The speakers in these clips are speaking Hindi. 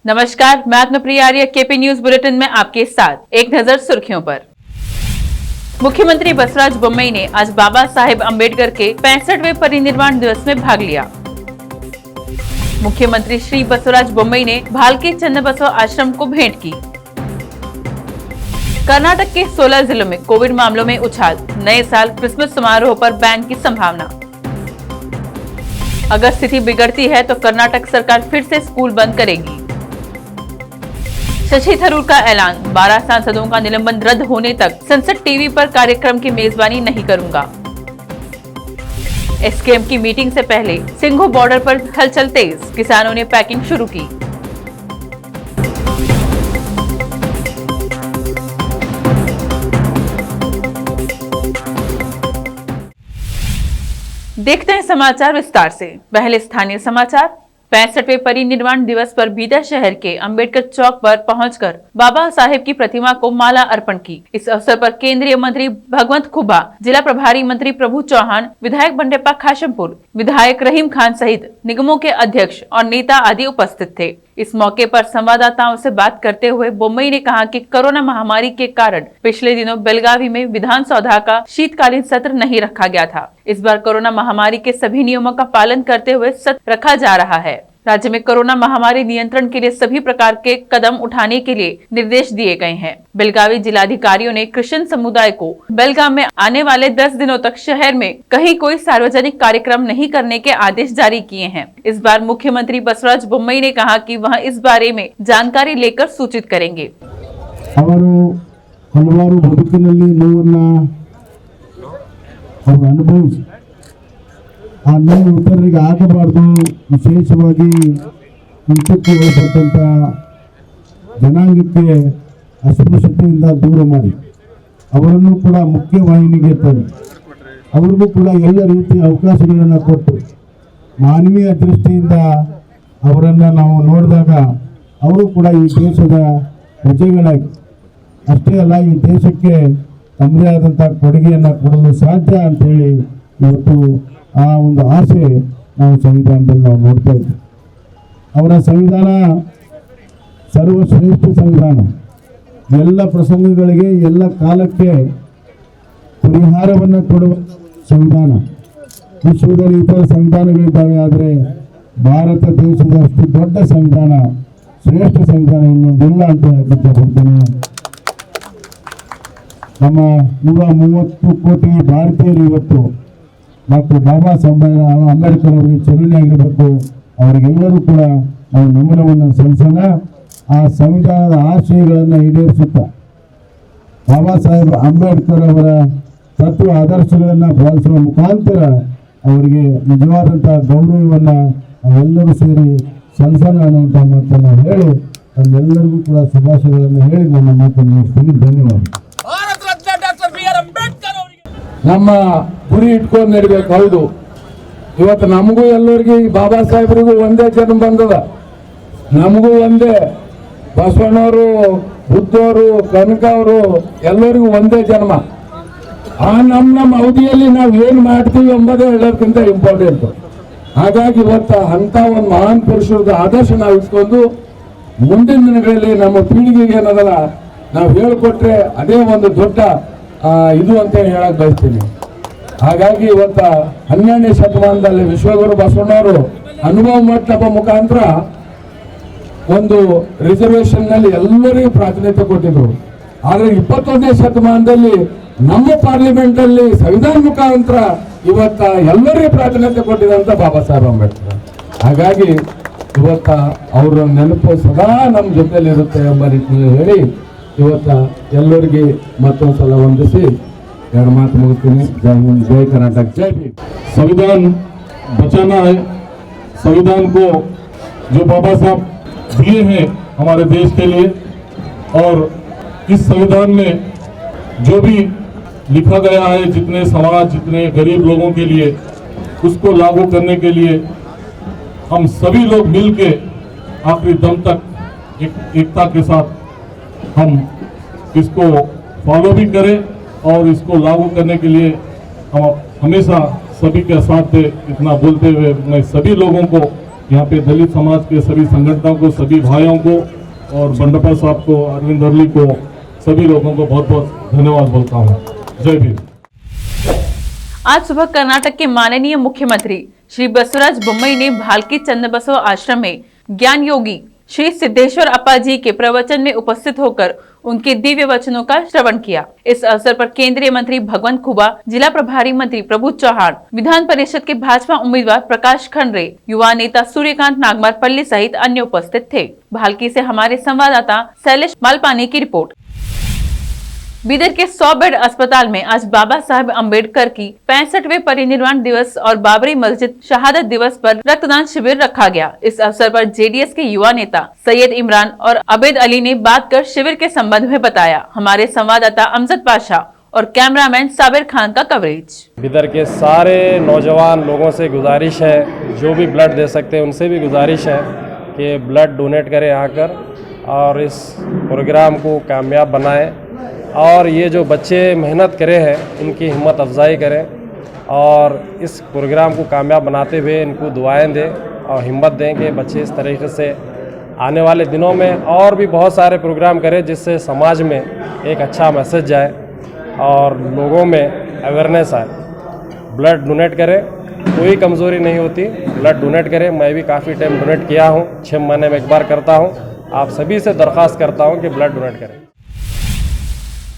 नमस्कार, मैं आत्मप्रिया आर्य केपी न्यूज बुलेटिन में आपके साथ एक नजर सुर्खियों पर। मुख्यमंत्री बसवराज बोम्मई ने आज बाबा साहेब अम्बेडकर के 65वें परिनिर्वाण दिवस में भाग लिया। मुख्यमंत्री श्री बसवराज बोम्मई ने भालकी चन्नबसव आश्रम को भेंट की। कर्नाटक के 16 जिलों में कोविड मामलों में उछाल, नए साल क्रिसमस समारोह पर बैन की संभावना। अगर स्थिति बिगड़ती है तो कर्नाटक सरकार फिर से स्कूल बंद करेगी। शशि थरूर का ऐलान, 12 सांसदों का निलंबन रद्द होने तक संसद टीवी पर कार्यक्रम की मेजबानी नहीं करूंगा। एसकेएम की मीटिंग से पहले सिंघू बॉर्डर पर हलचल तेज, किसानों ने पैकिंग शुरू की। देखते हैं समाचार विस्तार से। पहले स्थानीय समाचार। 65वें परिनिर्वाण दिवस पर बीदर शहर के अंबेडकर चौक पर पहुंचकर बाबा साहेब की प्रतिमा को माला अर्पण की। इस अवसर पर केंद्रीय मंत्री भगवंत खुबा, जिला प्रभारी मंत्री प्रभु चौहान, विधायक बंडेप्पा खाशमपुर, विधायक रहीम खान सहित निगमों के अध्यक्ष और नेता आदि उपस्थित थे। इस मौके पर संवाददाताओं से बात करते हुए बोम्मई ने कहा कि कोरोना महामारी के कारण पिछले दिनों बेलगावी में विधानसभा का शीतकालीन सत्र नहीं रखा गया था। इस बार कोरोना महामारी के सभी नियमों का पालन करते हुए सत्र रखा जा रहा है। राज्य में कोरोना महामारी नियंत्रण के लिए सभी प्रकार के कदम उठाने के लिए निर्देश दिए गए हैं। बेलगावी जिलाधिकारियों ने क्रिश्चियन समुदाय को बेलगाम में आने वाले 10 दिनों तक शहर में कहीं कोई सार्वजनिक कार्यक्रम नहीं करने के आदेश जारी किए हैं। इस बार मुख्यमंत्री बसवराज बोम्मई ने कहा कि वह इस बारे में जानकारी लेकर सूचित करेंगे। ಆ ನೋವು ಇತರರಿಗೆ ಆಗಬಾರ್ದು, ವಿಶೇಷವಾಗಿ ಇಂಥಕ್ಕೆ ಒಳಪಟ್ಟಂಥ ಜನಾಂಗಕ್ಕೆ ಅಸ್ಪೃಶ್ಯತೆಯಿಂದ ದೂರ ಮಾಡಿ ಅವರನ್ನು ಕೂಡ ಮುಖ್ಯವಾಹಿನಿಗೆ ತಂದು ಅವ್ರಿಗೂ ಕೂಡ ಎಲ್ಲ ರೀತಿಯ ಅವಕಾಶಗಳನ್ನು ಕೊಟ್ಟು ಮಾನವೀಯ ದೃಷ್ಟಿಯಿಂದ ಅವರನ್ನು ನಾವು ನೋಡಿದಾಗ ಅವರು ಕೂಡ ಈ ದೇಶದ ಪ್ರಜೆಗಳಾಗಿ ಅಷ್ಟೇ ಅಲ್ಲ, ಈ ದೇಶಕ್ಕೆ ತಮ್ಮದೇ ಆದಂಥ ಕೊಡುಗೆಯನ್ನು ಕೊಡಲು ಸಾಧ್ಯ ಅಂಥೇಳಿ ಇವತ್ತು ಆ ಒಂದು ಆಸೆ ನಾವು ಸಂವಿಧಾನದಲ್ಲಿ ನಾವು ನೋಡ್ತಾ ಇದ್ದೀವಿ। ಅವರ ಸಂವಿಧಾನ ಸರ್ವಶ್ರೇಷ್ಠ ಸಂವಿಧಾನ, ಎಲ್ಲ ಪ್ರಸಂಗಗಳಿಗೆ ಎಲ್ಲ ಕಾಲಕ್ಕೆ ಪರಿಹಾರವನ್ನು ಕೊಡುವಂಥ ಸಂವಿಧಾನ। ವಿಶ್ವದಲ್ಲಿ ಇತರ ಸಂವಿಧಾನಗಳಿದ್ದಾವೆ, ಆದರೆ ಭಾರತ ದೇಶದ ಅಷ್ಟು ದೊಡ್ಡ ಸಂವಿಧಾನ, ಶ್ರೇಷ್ಠ ಸಂವಿಧಾನ ಇನ್ನೊಂದಿಲ್ಲ ಅಂತ ಹೇಳಕ್ಕೆ ಬರ್ತೇನೆ। ನಮ್ಮ 130 ಕೋಟಿ ಭಾರತೀಯರು ಇವತ್ತು ಡಾಕ್ಟರ್ ಬಾಬಾ ಸಾಹೇಬ್ ಅಂಬೇಡ್ಕರ್ ಅವರಿಗೆ ಚಿರಋಣಿಯಾಗಿರಬೇಕು। ಅವರಿಗೆಲ್ಲರೂ ಕೂಡ ನಾವು ನಮನವನ್ನು ಸಲ್ಲಿಸೋಣ। ಆ ಸಂವಿಧಾನದ ಆಶಯಗಳನ್ನು ಈಡೇರಿಸುತ್ತಾ ಬಾಬಾ ಸಾಹೇಬ್ ಅಂಬೇಡ್ಕರ್ ಅವರ ತತ್ವ ಆದರ್ಶಗಳನ್ನು ಪಾಲಿಸುವ ಮುಖಾಂತರ ಅವರಿಗೆ ನಿಜವಾದಂಥ ಗೌರವವನ್ನು ನಾವೆಲ್ಲರೂ ಸೇರಿ ಸಲ್ಲಿಸೋಣ ಅನ್ನುವಂಥ ಮಾತನ್ನು ಹೇಳಿ ನಮ್ಮೆಲ್ಲರಿಗೂ ಕೂಡ ಶುಭಾಶಯಗಳನ್ನು ಹೇಳಿ ನನ್ನ ಮಾತನ್ನು ಮುಗಿಸ್ತೀನಿ। ಧನ್ಯವಾದ। ನಮ್ಮ ಗುರಿ ಇಟ್ಕೊಂಡು ನಡಿಬೇಕು। ಹೌದು, ಇವತ್ತು ನಮಗೂ ಎಲ್ಲರಿಗೂ ಬಾಬಾ ಸಾಹೇಬ್ರಿಗೂ ಒಂದೇ ಜನ್ಮ ಬಂದದ, ನಮಗೂ ಒಂದೇ, ಬಸವಣ್ಣವರು, ಬುದ್ಧವರು, ಕನಕ ಅವರು ಎಲ್ಲರಿಗೂ ಒಂದೇ ಜನ್ಮ। ಆ ನಮ್ಮ ಅವಧಿಯಲ್ಲಿ ನಾವು ಏನು ಮಾಡ್ತೀವಿ ಎಂಬುದೇ ಎಲ್ಲರಿಗಿಂತ ಇಂಪಾರ್ಟೆಂಟ್। ಹಾಗಾಗಿ ಇವತ್ತು ಅಂತ ಒಂದು ಮಹಾನ್ ಪುರುಷರದ ಆದರ್ಶ ನಾವು ಇಟ್ಕೊಂಡು ಮುಂದಿನ ದಿನಗಳಲ್ಲಿ ನಮ್ಮ ಪೀಳಿಗೆಗೆ ಏನದಲ್ಲ ನಾವು ಹೇಳಿಕೊಟ್ರೆ ಅದೇ ಒಂದು ದೊಡ್ಡ ಇದು ಅಂತ ಹೇಳಕ್ ಬಯಸ್ತೀನಿ। ಹಾಗಾಗಿ ಇವತ್ತ 12ನೇ ಶತಮಾನದಲ್ಲಿ ವಿಶ್ವಗುರು ಬಸವಣ್ಣವರು ಅನುಭವ ಮಂಟಪ ಮುಖಾಂತರ ಒಂದು ರಿಸರ್ವೇಶನ್ ನಲ್ಲಿ ಎಲ್ಲರಿಗೂ ಪ್ರಾತಿನಿಧ್ಯ ಕೊಟ್ಟಿದ್ರು। ಆದ್ರೆ 21ನೇ ಶತಮಾನದಲ್ಲಿ ನಮ್ಮ ಪಾರ್ಲಿಮೆಂಟ್ ಅಲ್ಲಿ ಸಂವಿಧಾನ ಮುಖಾಂತರ ಇವತ್ತ ಎಲ್ಲರಿಗೂ ಪ್ರಾತಿನಿಧ್ಯ ಕೊಟ್ಟಿದಂತ ಬಾಬಾ ಸಾಹೇಬ್ ಅಂಬೇಡ್ಕರ್। ಹಾಗಾಗಿ ಇವತ್ತ ಅವರ ನೆನಪು ಸದಾ ನಮ್ಮ ಜೊತೆಲಿ ಇರುತ್ತೆ ಎಂಬ ರೀತಿಯಲ್ಲಿ ಹೇಳಿ ಇವತ್ತ ಎಲ್ಲರಿಗೆ ಮತ್ತೊಂದ್ಸಲ ವಂದಿಸಿ ಎರಡು ಮಾತು ಮುಗಿಸ್ತೀನಿ। ಜೈ ಹಿಂದ್, ಜೈ कर्नाटक, जय भीम। संविधान बचाना है। संविधान को जो बाबा साहब दिए हैं हमारे देश के लिए, और इस संविधान में जो भी लिखा गया है, जितने समाज, जितने गरीब लोगों के लिए, उसको लागू करने के लिए हम सभी लोग मिलके आखिरी दम तक एकता के साथ हम इसको फॉलो भी करें और इसको लागू करने के लिए हम हमेशा सभी के साथ दे। इतना बोलते हुए मैं सभी लोगों को यहाँ पे दलित समाज के सभी संगठनों को, सभी भाइयों को और बंडप्पा साहब को, अरविंद अरली को, सभी लोगों को बहुत बहुत धन्यवाद बोलता हूँ। जय भीम। आज सुबह कर्नाटक के माननीय मुख्यमंत्री श्री बसवराज बोम्मई ने भालकी चन्नबसव आश्रम में ज्ञान योगी श्री सिद्धेश्वर अप्पा जी के प्रवचन में उपस्थित होकर उनके दिव्य वचनों का श्रवण किया। इस अवसर पर केंद्रीय मंत्री भगवंत खुबा, जिला प्रभारी मंत्री प्रभु चौहान, विधान परिषद के भाजपा उम्मीदवार प्रकाश खंडरे, युवा नेता सूर्यकांत नागमारपल्ली सहित अन्य उपस्थित थे। भालकी से हमारे संवाददाता शैलेश मालपानी की रिपोर्ट। बीदर के 100 बेड अस्पताल में आज बाबा साहेब अम्बेडकर की 65वें परिनिर्वाण दिवस और बाबरी मस्जिद शहादत दिवस पर रक्तदान शिविर रखा गया। इस अवसर पर जेडीएस के युवा नेता सैयद इमरान और अबेद अली ने बात कर शिविर के संबंध में बताया। हमारे संवाददाता अमजद पाशा और कैमरामैन साबिर खान का कवरेज। बीदर के सारे नौजवान लोगों से गुजारिश है, जो भी ब्लड दे सकते हैं उनसे भी गुजारिश है कि ब्लड डोनेट करें आकर और इस प्रोग्राम को कामयाब बनाएं। और ये जो बच्चे मेहनत करे हैं इनकी हिम्मत अफजाई करें और इस प्रोग्राम को कामयाब बनाते हुए इनको दुआएं दें और हिम्मत दें कि बच्चे इस तरीके से आने वाले दिनों में और भी बहुत सारे प्रोग्राम करें जिससे समाज में एक अच्छा मैसेज जाए और लोगों में अवेयरनेस आए। ब्लड डोनेट करें, कोई कमज़ोरी नहीं होती, ब्लड डोनेट करें। मैं भी काफ़ी टाइम डोनेट किया हूँ, 6 महीने में एक बार करता हूँ। आप सभी से दरख्वास्त करता हूँ कि ब्लड डोनेट करें।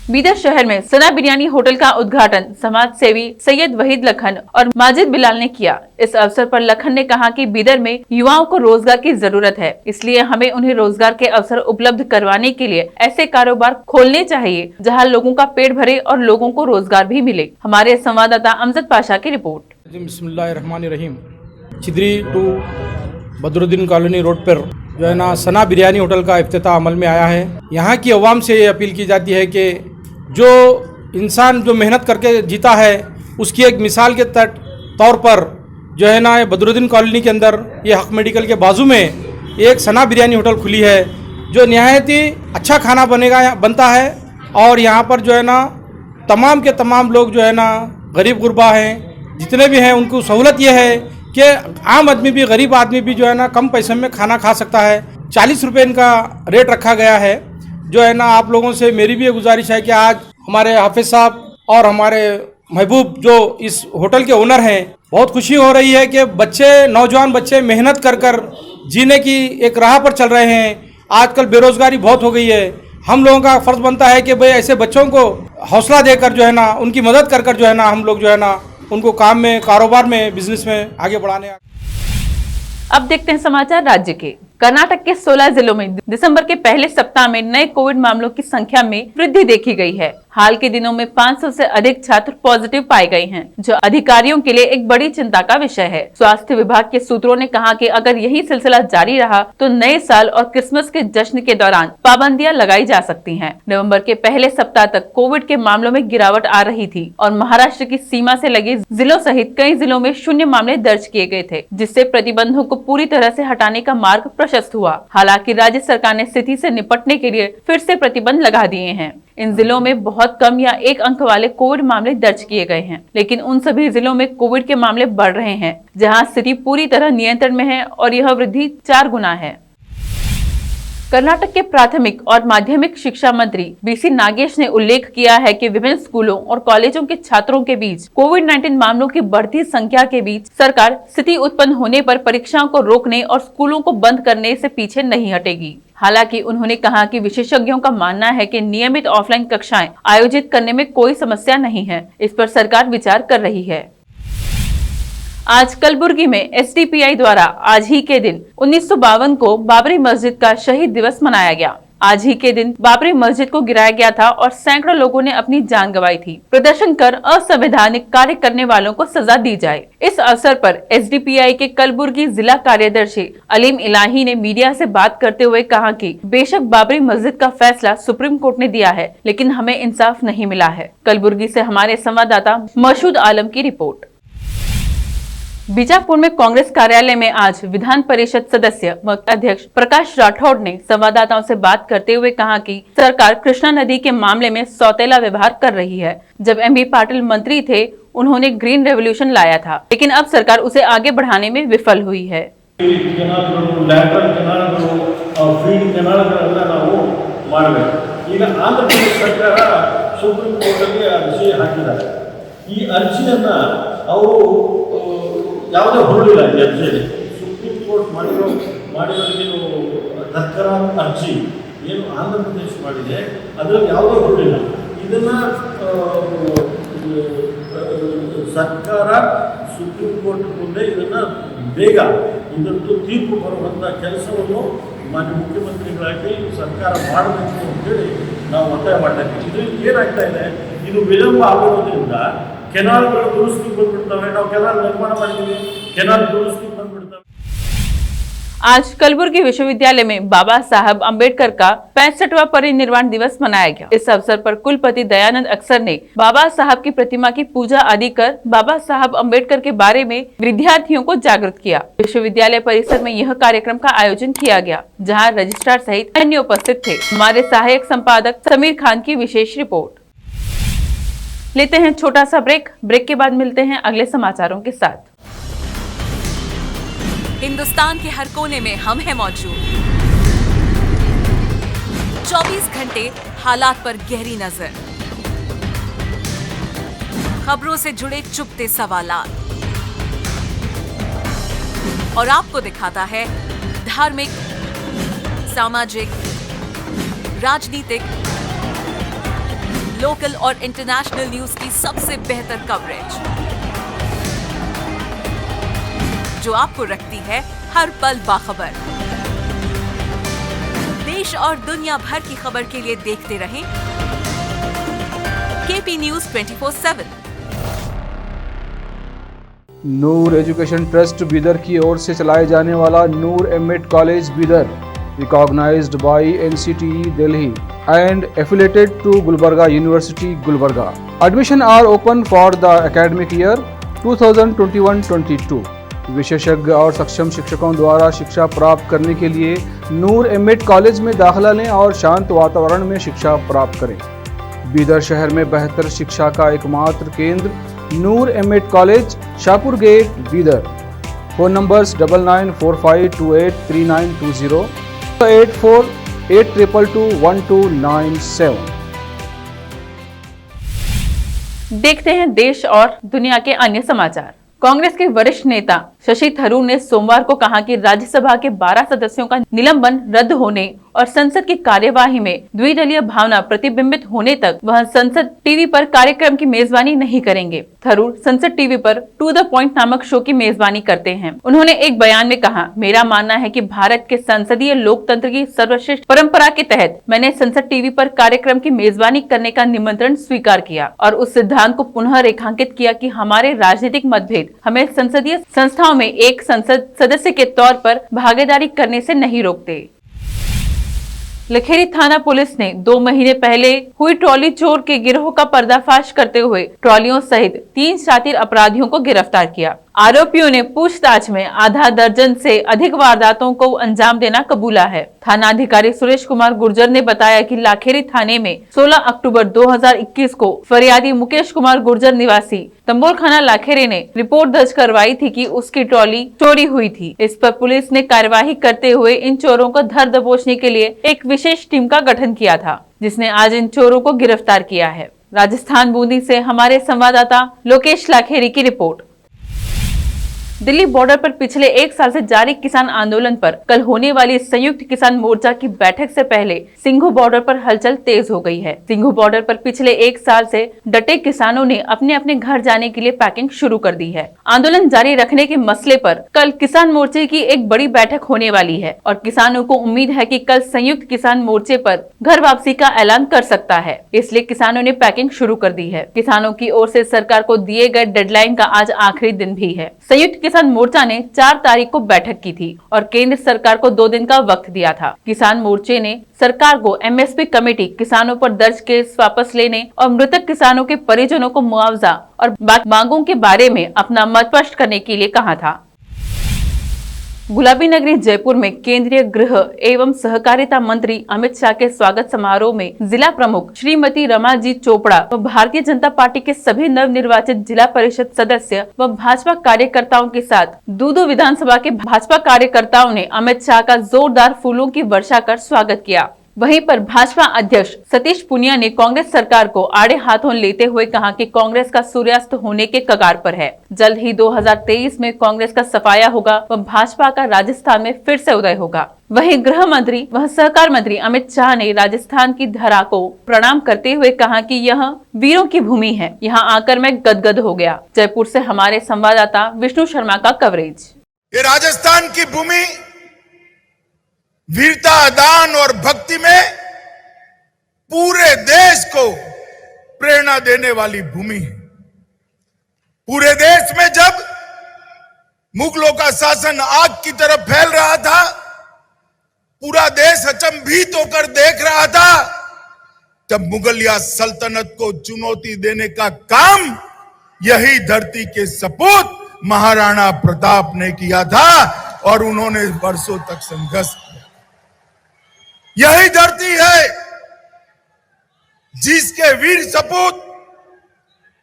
बीदर शहर में सना बिरयानी होटल का उद्घाटन समाज सेवी सैयद वहीद लखन और माजिद बिलाल ने किया। इस अवसर पर लखन ने कहा कि बीदर में युवाओं को रोजगार की जरूरत है, इसलिए हमें उन्हें रोजगार के अवसर उपलब्ध करवाने के लिए ऐसे कारोबार खोलने चाहिए जहां लोगों का पेट भरे और लोगों को रोजगार भी मिले। हमारे संवाददाता अमजद पाशा की रिपोर्ट। बिस्मिल्लाहिर्रहमानिर्रहीम। चिदरी टू बदरुद्दीन कॉलोनी रोड पर जो है ना सना बिरयानी होटल का इफ्तिताह अमल में आया है। यहाँ की अवाम से ये अपील की जाती है कि जो इंसान जो मेहनत करके जीता है उसकी एक मिसाल के तौर पर जो है ना बदरुद्दीन कॉलोनी के अंदर ये हक मेडिकल के बाजू में एक सना बिरयानी होटल खुली है जो निहायत ही अच्छा खाना बनता है। और यहाँ पर जो है ना तमाम के तमाम लोग जो है ना गरीब गुरबा हैं, जितने भी हैं उनको सहूलत ये है कि आम आदमी भी, गरीब आदमी भी जो है ना कम पैसे में खाना खा सकता है। 40 रुपये इनका रेट रखा गया है। जो है ना आप लोगों से मेरी भी गुजारिश है कि आज हमारे हाफिज साहब और हमारे महबूब जो इस होटल के ओनर हैं, बहुत खुशी हो रही है कि नौजवान बच्चे मेहनत कर जीने की एक राह पर चल रहे हैं। आजकल बेरोजगारी बहुत हो गई है। हम लोगों का फर्ज बनता है कि भाई ऐसे बच्चों को हौसला देकर जो है ना उनकी मदद कर जो है ना हम लोग जो है ना उनको काम में, कारोबार में, बिजनेस में आगे बढ़ाने। अब देखते हैं समाचार राज्य के। कर्नाटक के 16 जिलों में दिसंबर के पहले सप्ताह में नए कोविड मामलों की संख्या में वृद्धि देखी गई है। हाल के दिनों में 500 से अधिक छात्र पॉजिटिव पाए गए हैं, जो अधिकारियों के लिए एक बड़ी चिंता का विषय है। स्वास्थ्य विभाग के सूत्रों ने कहा कि अगर यही सिलसिला जारी रहा तो नए साल और क्रिसमस के जश्न के दौरान पाबंदियां लगाई जा सकती हैं। नवंबर के पहले सप्ताह तक कोविड के मामलों में गिरावट आ रही थी और महाराष्ट्र की सीमा से लगे जिलों सहित कई जिलों में 0 मामले दर्ज किए गए थे, जिससे प्रतिबंधों को पूरी तरह से हटाने का मार्ग प्रशस्त हुआ। हालांकि राज्य सरकार ने स्थिति से निपटने के लिए फिर से प्रतिबंध लगा दिए हैं। इन जिलों में बहुत कम या 1 अंक वाले कोविड मामले दर्ज किए गए हैं, लेकिन उन सभी जिलों में कोविड के मामले बढ़ रहे हैं जहां स्थिति पूरी तरह नियंत्रण में है और यह वृद्धि 4 गुना है। कर्नाटक के प्राथमिक और माध्यमिक शिक्षा मंत्री बीसी नागेश ने उल्लेख किया है कि विभिन्न स्कूलों और कॉलेजों के छात्रों के बीच कोविड-19 मामलों की बढ़ती संख्या के बीच सरकार स्थिति उत्पन्न होने पर परीक्षाओं को रोकने और स्कूलों को बंद करने से पीछे नहीं हटेगी। हालांकि उन्होंने कहा कि विशेषज्ञों का मानना है कि नियमित ऑफलाइन कक्षाएं आयोजित करने में कोई समस्या नहीं है। इस पर सरकार विचार कर रही है। आज कलबुर्गी में एसडीपीआई द्वारा आज ही के दिन 1952 को बाबरी मस्जिद का शहीद दिवस मनाया गया। आज ही के दिन बाबरी मस्जिद को गिराया गया था और सैकड़ों लोगों ने अपनी जान गंवाई थी। प्रदर्शन कर असंवैधानिक कार्य करने वालों को सजा दी जाए। इस अवसर पर एसडीपीआई के कलबुर्गी जिला कार्यदर्शी अलीम इलाही ने मीडिया से बात करते हुए कहा कि बेशक बाबरी मस्जिद का फैसला सुप्रीम कोर्ट ने दिया है, लेकिन हमें इंसाफ नहीं मिला है। कलबुर्गी से हमारे संवाददाता मशहूद आलम की रिपोर्ट। बीजापुर में कांग्रेस कार्यालय में आज विधान परिषद सदस्य व अध्यक्ष प्रकाश राठौड़ ने संवाददाताओं से बात करते हुए कहा कि सरकार कृष्णा नदी के मामले में सौतेला व्यवहार कर रही है। जब एमबी पाटिल मंत्री थे, उन्होंने ग्रीन रेवोल्यूशन लाया था, लेकिन अब सरकार उसे आगे बढ़ाने में विफल हुई है। ಕೆನಾಲ್ಗಳು, ಲ್ಯಾಟ್ರಲ್ ಕೆನಾಲ್ಗಳು, ಫೀಡ್ ಕೆನಾಲ್ಗಳೆಲ್ಲ ನಾವು ಮಾಡಬೇಕು. ಈಗ ಆಂಧ್ರ ಪ್ರದೇಶ ಸರ್ಕಾರ ಸುಪ್ರೀಂ ಕೋರ್ಟಲ್ಲಿ ಅರ್ಜಿ ಹಾಕಿದ್ದಾರೆ. ಈ ಅರ್ಜಿಯನ್ನು ಅವರು ಯಾವುದೇ ಹುರುಳಿಲ್ಲ. ಈ ಅರ್ಜಿಯಲ್ಲಿ ಸುಪ್ರೀಂ ಕೋರ್ಟ್ ಮಾಡಿರೋದೇನು ತತ್ಕರ ಅರ್ಜಿ ಏನು ಆಂಧ್ರ ಪ್ರದೇಶ ಮಾಡಿದೆ ಅದರಲ್ಲಿ ಯಾವುದೇ ಹುರುಳಿಲ್ಲ. ಇದನ್ನು ಸರ್ಕಾರ ಸುಪ್ರೀಂ ಕೋರ್ಟ್ ಮುಂದೆ ಇದನ್ನು ಬೇಗ ಇದರದ್ದು ತೀರ್ಪು ಬರುವಂಥ ಕೆಲಸವನ್ನು ಮಾನ್ಯ ಮುಖ್ಯಮಂತ್ರಿಗಳಾಗಿ ಸರ್ಕಾರ ಮಾಡಬೇಕು ಅಂತೇಳಿ ನಾವು ಒತ್ತಾಯ ಮಾಡ್ತಾ ಇದ್ದೀವಿ. ಇದರಿಂದ ಏನಾಗ್ತಾ ಇದೆ, ಇದು ವಿಳಂಬ ಆಗಿರೋದ್ರಿಂದ ಕೆನಾಲ್ಗಳು ದುರಸ್ತಿಗೆ ಬಂದ್ಬಿಡ್ತವೆ. ನಾವು ಕೆನಾಲ್ ನಿರ್ಮಾಣ ಮಾಡಿದ್ದೀವಿ, ಕೆನಾಲ್ ದುರಸ್ತಿಗೆ ಬಂದ್ಬಿಡ್ತವೆ. आज कलबुर्गी विश्वविद्यालय में बाबा साहब अम्बेडकर का 65वां परिनिर्वाण दिवस मनाया गया। इस अवसर पर कुलपति दयानंद अक्सर ने बाबा साहब की प्रतिमा की पूजा आदि कर बाबा साहब अम्बेडकर के बारे में विद्यार्थियों को जागृत किया। विश्वविद्यालय परिसर में यह कार्यक्रम का आयोजन किया गया, जहां रजिस्ट्रार सहित अन्य उपस्थित थे। हमारे सहायक संपादक समीर खान की विशेष रिपोर्ट। लेते हैं छोटा सा ब्रेक के बाद मिलते हैं अगले समाचारों के साथ। हिंदुस्तान के हर कोने में हम हैं मौजूद। 24 घंटे हालात पर गहरी नजर, खबरों से जुड़े चुपते सवालात और आपको दिखाता है धार्मिक, सामाजिक, राजनीतिक, लोकल और इंटरनेशनल न्यूज की सबसे बेहतर कवरेज, जो आपको रखती है हर पल बाखबर। देश और दुनिया भर की खबर के लिए देखते रहें KP news 24/7। Noor education trust Bidar की ओर से चलाए जाने वाला Noor MEd college Bidar, recognised by NCTE Delhi and affiliated to Gulbarga University, Gulbarga. Admission are open for the academic year 2021-22. विशेषज्ञ और सक्षम शिक्षकों द्वारा शिक्षा प्राप्त करने के लिए नूर एमएड कॉलेज में दाखिला लें और शांत वातावरण में शिक्षा प्राप्त करें। बीदर शहर में बेहतर शिक्षा का एकमात्र केंद्र Noor MEd college, Shahpur gate, Bidar. Phone numbers 9945283920, 8482221297। देखते हैं देश और दुनिया के अन्य समाचार। कांग्रेस के वरिष्ठ नेता शशि थरूर ने सोमवार को कहा कि राज्यसभा के 12 सदस्यों का निलंबन रद्द होने और संसद की कार्यवाही में द्विदलीय भावना प्रतिबिंबित होने तक वह संसद टीवी पर कार्यक्रम की मेजबानी नहीं करेंगे। थरूर संसद टीवी पर टू द पॉइंट नामक शो की मेजबानी करते हैं। उन्होंने एक बयान में कहा, मेरा मानना है कि भारत के संसदीय लोकतंत्र की सर्वश्रेष्ठ परंपरा के तहत मैंने संसद टीवी पर कार्यक्रम की मेजबानी करने का निमंत्रण स्वीकार किया और उस सिद्धांत को पुनः रेखांकित किया कि हमारे राजनीतिक मतभेद हमें संसदीय संस्थाओं में एक संसद सदस्य के तौर पर भागीदारी करने से नहीं रोकते। लखेरी थाना पुलिस ने 2 महीने पहले हुई ट्रॉली चोर के गिरोह का पर्दाफाश करते हुए ट्रॉलियों सहित 3 शातिर अपराधियों को गिरफ्तार किया। आरोपियों ने पूछताछ में आधा दर्जन से अधिक वारदातों को अंजाम देना कबूला है। थाना अधिकारी सुरेश कुमार गुर्जर ने बताया कि लाखेरी थाने में 16 अक्टूबर 2021 को फरियादी मुकेश कुमार गुर्जर निवासी तंबोलखाना लाखेरी ने रिपोर्ट दर्ज करवाई थी कि उसकी ट्रॉली चोरी हुई थी। इस पर पुलिस ने कार्यवाही करते हुए इन चोरों को धर दबोचने के लिए एक विशेष टीम का गठन किया था, जिसने आज इन चोरों को गिरफ्तार किया है। राजस्थान बूंदी से हमारे संवाददाता लोकेश लाखेरी की रिपोर्ट। दिल्ली बॉर्डर पर पिछले 1 साल से जारी किसान आंदोलन पर कल होने वाली संयुक्त किसान मोर्चा की बैठक से पहले सिंघू बॉर्डर पर हलचल तेज हो गई है। सिंघू बॉर्डर पर पिछले 1 साल से डटे किसानों ने अपने अपने घर जाने के लिए पैकिंग शुरू कर दी है। आंदोलन जारी रखने के मसले पर कल किसान मोर्चे की एक बड़ी बैठक होने वाली है और किसानों को उम्मीद है कि कल संयुक्त किसान मोर्चे पर घर वापसी का ऐलान कर सकता है, इसलिए किसानों ने पैकिंग शुरू कर दी है। किसानों की ओर से सरकार को दिए गए डेडलाइन का आज आखिरी दिन भी है। संयुक्त किसान मोर्चा ने 4 तारीख को बैठक की थी और केंद्र सरकार को 2 दिन का वक्त दिया था। किसान मोर्चे ने सरकार को MSP कमेटी, किसानों पर दर्ज केस वापस लेने और मृतक किसानों के परिजनों को मुआवजा और बाकी मांगों के बारे में अपना मत स्पष्ट करने के लिए कहा था। गुलाबी नगरी जयपुर में केंद्रीय गृह एवं सहकारिता मंत्री अमित शाह के स्वागत समारोह में जिला प्रमुख श्रीमती रमा जी चोपड़ा व भारतीय जनता पार्टी के सभी नवनिर्वाचित जिला परिषद सदस्य व भाजपा कार्यकर्ताओं के साथ दूदू विधानसभा के भाजपा कार्यकर्ताओं ने अमित शाह का जोरदार फूलों की वर्षा कर स्वागत किया। वहीं पर भाजपा अध्यक्ष सतीश पूनिया ने कांग्रेस सरकार को आड़े हाथों लेते हुए कहा कि कांग्रेस का सूर्यास्त होने के कगार पर है। जल्द ही 2023 में कांग्रेस का सफाया होगा व भाजपा का राजस्थान में फिर से उदय होगा। वहीं गृह मंत्री व सहकार मंत्री अमित शाह ने राजस्थान की धरा को प्रणाम करते हुए कहा कि यह वीरों की भूमि है, यहाँ आकर मैं गदगद हो गया। जयपुर से हमारे संवाददाता विष्णु शर्मा का कवरेज। ये राजस्थान की भूमि वीरता, दान और भक्ति में पूरे देश को प्रेरणा देने वाली भूमि है। पूरे देश में जब मुगलों का शासन आग की तरफ फैल रहा था, पूरा देश अचंभित होकर देख रहा था, तब मुगलिया सल्तनत को चुनौती देने का काम यही धरती के सपूत महाराणा प्रताप ने किया था और उन्होंने वर्षों तक संघर्ष किया। यही धरती है जिसके वीर सपूत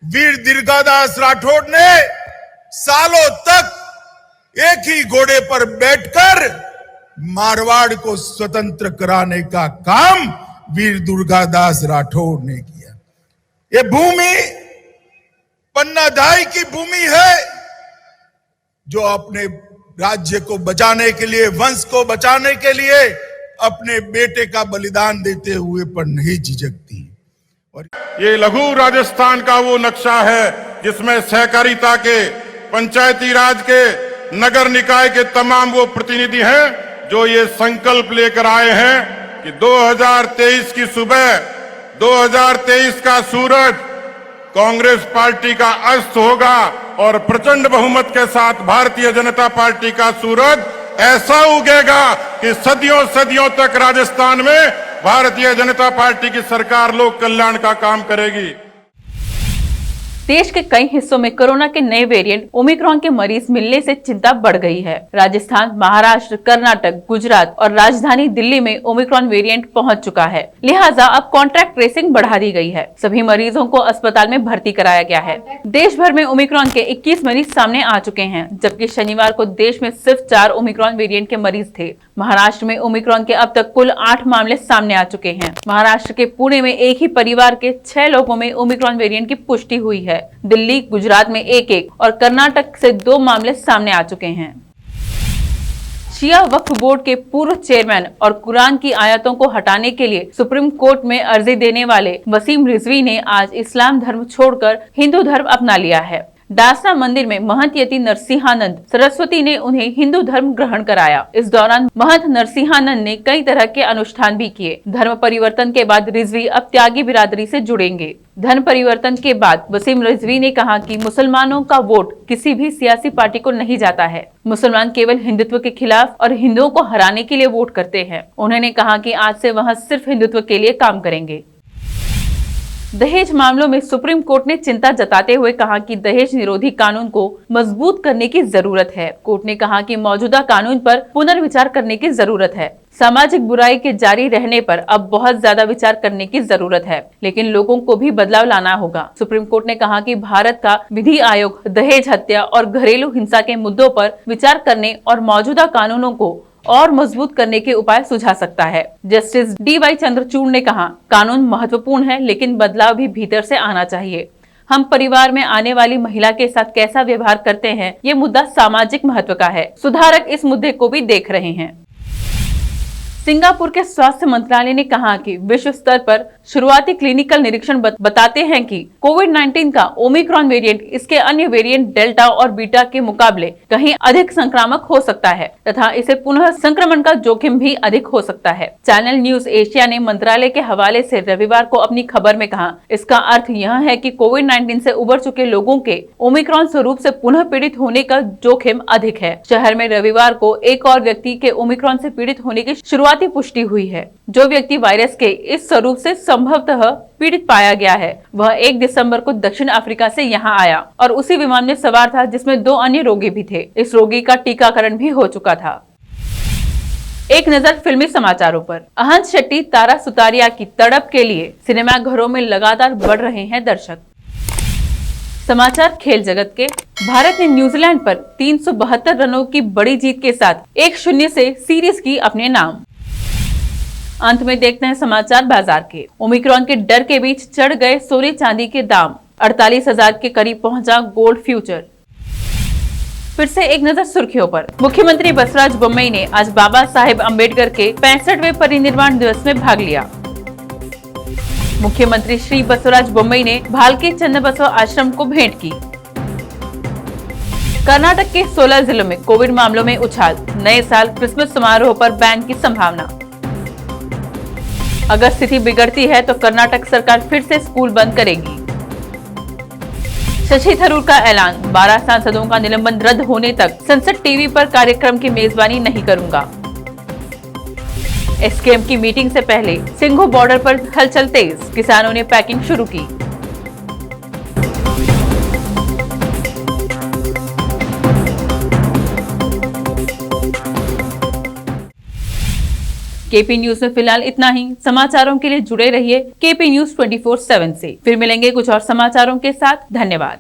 वीर दुर्गादास राठौड़ ने सालों तक एक ही घोड़े पर बैठकर मारवाड़ को स्वतंत्र कराने का काम वीर दुर्गादास राठौड़ ने किया। ये भूमि पन्नाधाई की भूमि है जो अपने राज्य को बचाने के लिए, वंश को बचाने के लिए अपने बेटे का बलिदान देते हुए पर नहीं झिझकती। और ये लघु राजस्थान का वो नक्शा है जिसमें सहकारिता के, पंचायती राज के, नगर निकाय के तमाम वो प्रतिनिधि हैं जो ये संकल्प लेकर आए हैं कि 2023 की सुबह, 2023 का सूरज कांग्रेस पार्टी का अस्त होगा और प्रचंड बहुमत के साथ भारतीय जनता पार्टी का सूरज ऐसा उगेगा कि सदियों सदियों तक राजस्थान में भारतीय जनता पार्टी की सरकार लोक कल्याण का काम करेगी। देश के कई हिस्सों में कोरोना के नए वेरिएंट ओमिक्रॉन के मरीज मिलने से चिंता बढ़ गई है। राजस्थान, महाराष्ट्र, कर्नाटक, गुजरात और राजधानी दिल्ली में ओमिक्रॉन वेरिएंट पहुंच चुका है। लिहाजा अब कॉन्ट्रैक्ट ट्रेसिंग बढ़ा दी गई है। सभी मरीजों को अस्पताल में भर्ती कराया गया है। देश भर में ओमिक्रॉन के 21 मरीज सामने आ चुके हैं, जबकि शनिवार को देश में सिर्फ 4 ओमिक्रॉन वेरिएंट के मरीज थे। महाराष्ट्र में ओमिक्रॉन के अब तक कुल 8 मामले सामने आ चुके हैं। महाराष्ट्र के पुणे में एक ही परिवार के 6 लोगों में ओमिक्रॉन वेरिएंट की पुष्टि हुई है। दिल्ली, गुजरात में 1-1 और कर्नाटक से 2 मामले सामने आ चुके हैं। शिया वक्फ बोर्ड के पूर्व चेयरमैन और कुरान की आयतों को हटाने के लिए सुप्रीम कोर्ट में अर्जी देने वाले वसीम रिजवी ने आज इस्लाम धर्म छोड़कर हिंदू धर्म अपना लिया है। डासना मंदिर में महंत यति नरसिंहानंद सरस्वती ने उन्हें हिंदू धर्म ग्रहण कराया। इस दौरान महंत नरसिंहानंद ने कई तरह के अनुष्ठान भी किए। धर्म परिवर्तन के बाद रिजवी अब त्यागी बिरादरी से जुड़ेंगे। धर्म परिवर्तन के बाद वसीम रिजवी ने कहा कि मुसलमानों का वोट किसी भी सियासी पार्टी को नहीं जाता है। मुसलमान केवल हिंदुत्व के खिलाफ और हिंदुओं को हराने के लिए वोट करते हैं। उन्होंने कहा कि आज से वह सिर्फ हिंदुत्व के लिए काम करेंगे। दहेज मामलों में सुप्रीम कोर्ट ने चिंता जताते हुए कहा कि दहेज निरोधी कानून को मजबूत करने की जरूरत है। कोर्ट ने कहा कि मौजूदा कानून पर पुनर्विचार करने की जरूरत है। सामाजिक बुराई के जारी रहने पर अब बहुत ज्यादा विचार करने की जरूरत है, लेकिन लोगों को भी बदलाव लाना होगा। सुप्रीम कोर्ट ने कहा कि भारत का विधि आयोग दहेज हत्या और घरेलू हिंसा के मुद्दों पर विचार करने और मौजूदा कानूनों को और मजबूत करने के उपाय सुझा सकता है। जस्टिस DY चंद्रचूड़ ने कहा, कानून महत्वपूर्ण है, लेकिन बदलाव भी भीतर से आना चाहिए। हम परिवार में आने वाली महिला के साथ कैसा व्यवहार करते हैं, ये मुद्दा सामाजिक महत्व का है। सुधारक इस मुद्दे को भी देख रहे हैं। सिंगापुर के स्वास्थ्य मंत्रालय ने कहा कि विश्व स्तर पर शुरुआती क्लिनिकल निरीक्षण बताते हैं कि कोविड-19 का ओमिक्रॉन वेरिएंट इसके अन्य वेरिएंट डेल्टा और बीटा के मुकाबले कहीं अधिक संक्रामक हो सकता है तथा इसे पुनः संक्रमण का जोखिम भी अधिक हो सकता है। चैनल न्यूज एशिया ने मंत्रालय के हवाले से रविवार को अपनी खबर में कहा, इसका अर्थ यह है कि कोविड-19 से उबर चुके लोगों के ओमिक्रॉन स्वरूप से पुनः पीड़ित होने का जोखिम अधिक है। शहर में रविवार को एक और व्यक्ति के ओमिक्रॉन से पीड़ित होने की शुरुआती पुष्टि हुई है। जो व्यक्ति वायरस के इस स्वरूप से संभवतः पीड़ित पाया गया है। वह 1 दिसंबर को दक्षिण अफ्रीका से यहां आया और उसी विमान में सवार था जिसमें 2 अन्य रोगी भी थे। इस रोगी का टीकाकरण भी हो चुका था। एक नजर फिल्मी समाचारों पर। अहंस शेट्टी, तारा सुतारिया की तड़प के लिए सिनेमाघरों में लगातार बढ़ रहे हैं दर्शक। समाचार खेल जगत के। भारत ने न्यूजीलैंड पर 372 रनों की बड़ी जीत के साथ 1-0 से सीरीज की अपने नाम। अंत में देखते हैं समाचार बाजार के। ओमिक्रॉन के डर के बीच चढ़ गए सोने चांदी के दाम। 48,000 के करीब पहुंचा गोल्ड फ्यूचर। फिर से एक नजर सुर्खियों पर। मुख्यमंत्री बसवराज बोम्मई ने आज बाबा साहेब अम्बेडकर के 65वें परिनिर्वाण दिवस में भाग लिया। मुख्यमंत्री श्री बसवराज बोम्मई ने भालकी चन्नबसव आश्रम को भेंट की। कर्नाटक के 16 जिलों में कोविड मामलों में उछाल। नए साल क्रिसमस समारोह पर बैन की संभावना। अगर स्थिति बिगड़ती है तो कर्नाटक सरकार फिर से स्कूल बंद करेगी। शशि थरूर का ऐलान, 12 सांसदों का निलंबन रद्द होने तक संसद टीवी पर कार्यक्रम की मेजबानी नहीं करूंगा। एसकेएम की मीटिंग से पहले सिंघू बॉर्डर पर हलचल तेज। किसानों ने पैकिंग शुरू की। केपी न्यूज में फिलहाल इतना ही। समाचारों के लिए जुड़े रहिए केपी न्यूज 24/7 से। फिर मिलेंगे कुछ और समाचारों के साथ। धन्यवाद।